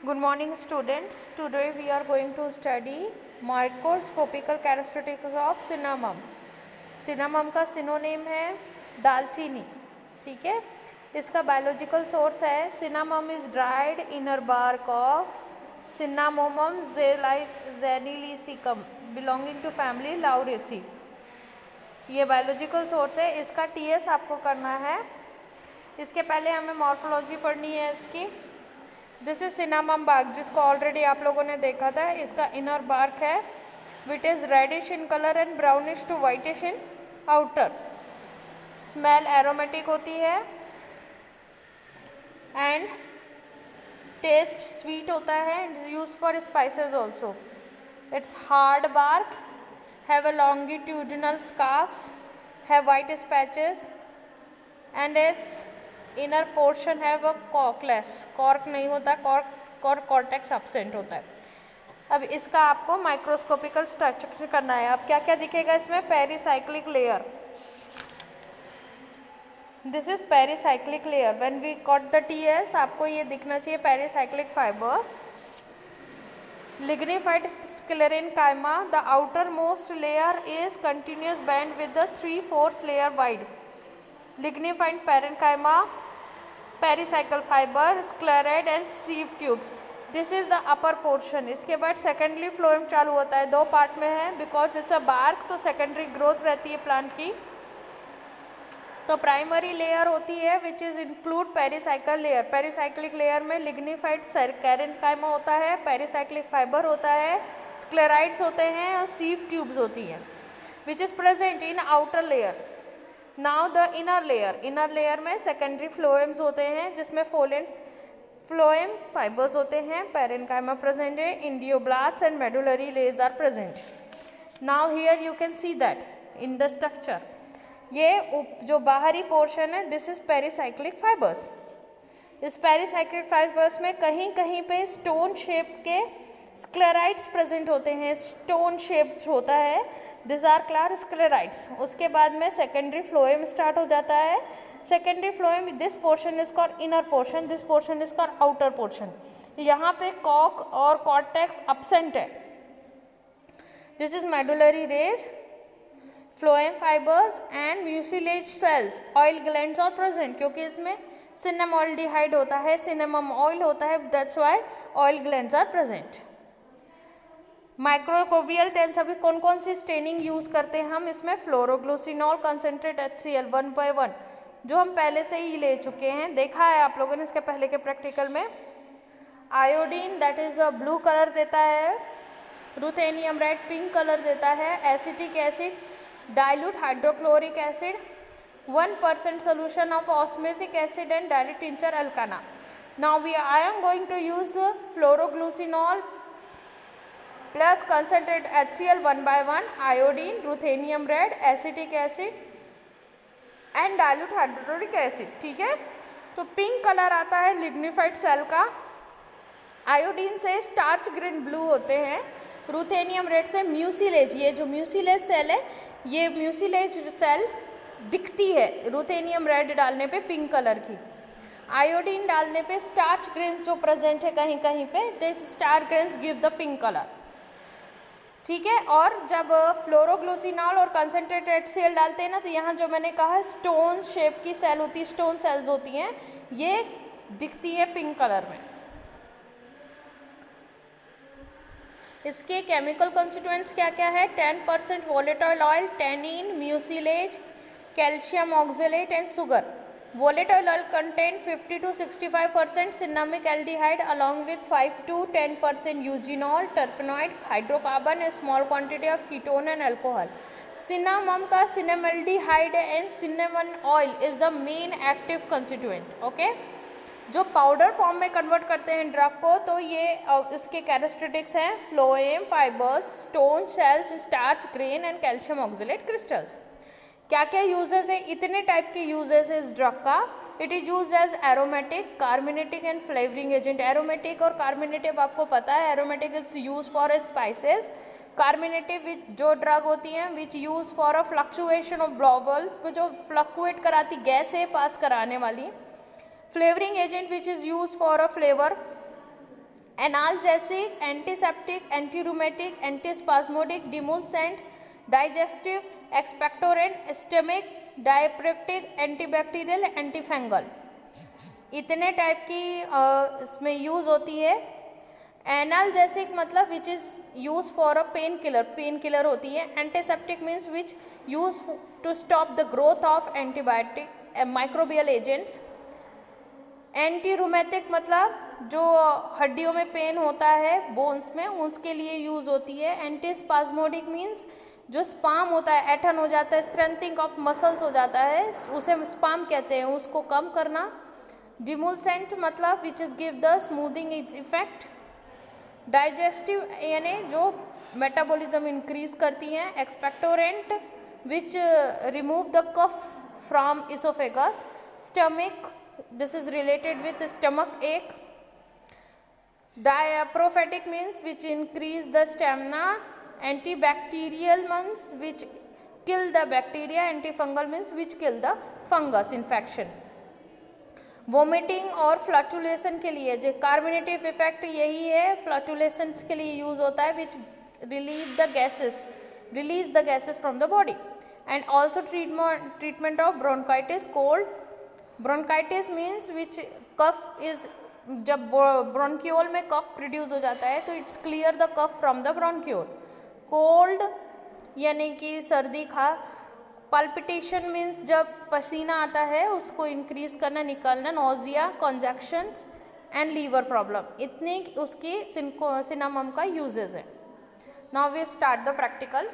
Good morning students. Today we are going to study microscopical characteristics of cinnamon. Cinnamon का synonym है दालचीनी, ठीक है। इसका बायोलॉजिकल सोर्स है cinnamon is dried inner bark of Cinnamomum zanilicum belonging to family Lauraceae. ये biological source है। इसका टीएस आपको करना है। इसके पहले हमें मॉर्फोलॉजी पढ़नी है इसकी। दिस इज सिनामम बार्क, जिसको ऑलरेडी आप लोगों ने देखा था। इसका इनर बार्क है which is reddish in colour and brownish to whitish in outer. Smell aromatic होती है एंड टेस्ट स्वीट होता है and is use for spices also. It's hard bark, have a longitudinal scars, have white patches and is inner portion है वो कॉर्कलेस, cork नहीं होता, cortex absent होता है। अब इसका आपको माइक्रोस्कोपिकल स्ट्रक्चर करना है। अब क्या क्या दिखेगा इसमें? Pericyclic layer, this is pericyclic layer. When we got the TS आपको ये दिखना चाहिए pericyclic fibre. Lignified sclerenchyma, the outermost layer is continuous band with the 3/4 layer wide. Lignified parenchyma, pericycle fiber, scleroid and sieve tubes. This is the upper portion. इसके बाद secondary phloem चालू होता है, दो पार्ट में है because it's a bark, तो secondary growth रहती है प्लांट की। तो प्राइमरी लेयर होती है which is include pericycle layer. Pericyclic layer में लिग्निफाइड कैरेनकाइमा होता है, पेरीसाइक्लिक फाइबर होता है, स्क्लेराइड्स होते हैं और सीव ट्यूब्स होती हैं which is present in outer layer. Now the inner layer, inner layer में सेकेंडरी फ्लोएम्स होते हैं जिसमें फ्लोएम फाइबर्स होते हैं, पेरेनकाइमा प्रेजेंट है, idioblast and medullary layers are present. Now here you can see that in the structure, ये जो बाहरी पोर्शन है दिस इज पेरीसाइक्लिक फाइबर्स। इस पेरीसाइक्लिक फाइबर्स में कहीं कहीं पे स्टोन शेप के स्क्लेराइड्स प्रेजेंट होते हैं, स्टोन शेप होता है, दिस आर क्लार स्क्लेराइड्स। उसके बाद में सेकेंडरी फ्लोएम स्टार्ट हो जाता है। Secondary phloem, this portion is called inner portion, this portion is called outer portion. यहाँ पे कॉक और कॉर्टेक्स एब्सेंट है। This is medullary rays, phloem fibres and mucilage cells, oil glands are present, क्योंकि इसमें सिनेमॉल्डिहाइड होता है, सिनेमम ऑयल होता है, that's why oil glands are present. माइक्रोकोबियल टेंस, अभी कौन कौन सी स्टेनिंग यूज करते हैं हम इसमें? फ्लोरोग्लूसिनॉल कंसेंट्रेट HCl 1/1, जो हम पहले से ही ले चुके हैं, देखा है आप लोगों ने इसके पहले के प्रैक्टिकल में। Iodine that is a blue colour देता है, रुथेनियम रेड पिंक कलर देता है, acetic acid, dilute hydrochloric acid, 1% solution of osmotic acid and dilute tincture alkana. Now I am going to use fluoroglucinol plus concentrate HCl 1/1, iodine, ruthenium red, acetic acid and dilute hydrochloric acid, ठीक है। तो pink colour आता है lignified cell का, iodine से starch green blue होते हैं, ruthenium red से म्यूसिलेज, ये जो म्यूसिलेज सेल है ये म्यूसिलेज सेल दिखती है रुथेनियम रेड डालने पे पिंक कलर की, आयोडीन डालने पे स्टार्च ग्रेन्स जो प्रेजेंट है कहीं कहीं पे, this star grains give the pink colour, ठीक है। और जब फ्लोरोग्लूसिनॉल और कंसनट्रेटेड HCl डालते हैं ना, तो यहाँ जो मैंने कहा स्टोन शेप की सेल होती है, स्टोन सेल्स होती हैं, ये दिखती है पिंक कलर में। इसके केमिकल कॉन्स्टिट्यूएंट्स क्या क्या है? 10% volatile oil, tannin, mucilage, calcium oxalate and sugar. Volatile oil contain 50 to 65% cinnamic aldehyde along with 5 to 10% eugenol, terpenoid, hydrocarbon, a small quantity of ketone and alcohol. Cinnamon का cinnamaldehyde and cinnamon oil is the main active constituent. Okay? जो powder form में convert करते हैं drug को, तो ये इसके characteristics हैं phloem fibres, stone cells, starch grain and calcium oxalate crystals. क्या क्या यूजेस है? इतने टाइप के यूजेस है इस ड्रग का। It is use as aromatic, carminative and flavouring agent. Aromatic और कार्मिनेटिव आपको पता है, aromatic is use for spices, carminative जो ड्रग होती हैं which use for a fluctuation of bubbles, जो फ्लक्चुएट कराती गैस है पास कराने वाली। Flavouring agent which is use for a flavour, analgesic, antiseptic, anti rheumatic, antispasmodic, demulcent, digestive, expectorant, stomach, diaphoretic, antibacterial, antifungal, इतने type की इसमें use होती है। एनाल्जेसिक मतलब which is use for a pain killer, pain killer होती है। Antiseptic means which use to stop the growth of antibiotics microbial agents. Anti rheumatic मतलब जो हड्डियों में पेन होता है बोन्स में, उसके लिए यूज होती है। एंटीस्पाज्मोडिक मीन्स जो स्पाम होता है, ऐठन हो जाता है, स्ट्रेंथिंग ऑफ मसल्स हो जाता है, उसे स्पाम कहते हैं, उसको कम करना। डिमोल्सेंट मतलब which is give the smoothing its effect. Digestive यानी जो मेटाबॉलिज्म इंक्रीज करती हैं। Expectorant which remove the cough from oesophagus. Stomach, this is related with stomach ache. Diaprophetic means which increase the stamina. Antibacterial means which kill the bacteria. Antifungal means which kill the fungus infection. Vomiting और फ्लैटुलेशन के लिए जो कार्बोनेटिव effect यही है, फ्लैटुलेशन के लिए use होता है, which release the gases from the body. And also treatment of bronchitis, cold. Bronchitis means which cough is, जब ब्रोंक्यूल में कफ प्रोड्यूस हो जाता है तो its clear the cough from the bronchiole. Cold यानी कि सर्दी खा। पल्पिटेशन मीन्स जब पसीना आता है उसको इंक्रीज करना, निकालना। Nausea, congestions and liver problem, इतनी उसकी सिनामम का यूजेस है। Now we start the practical.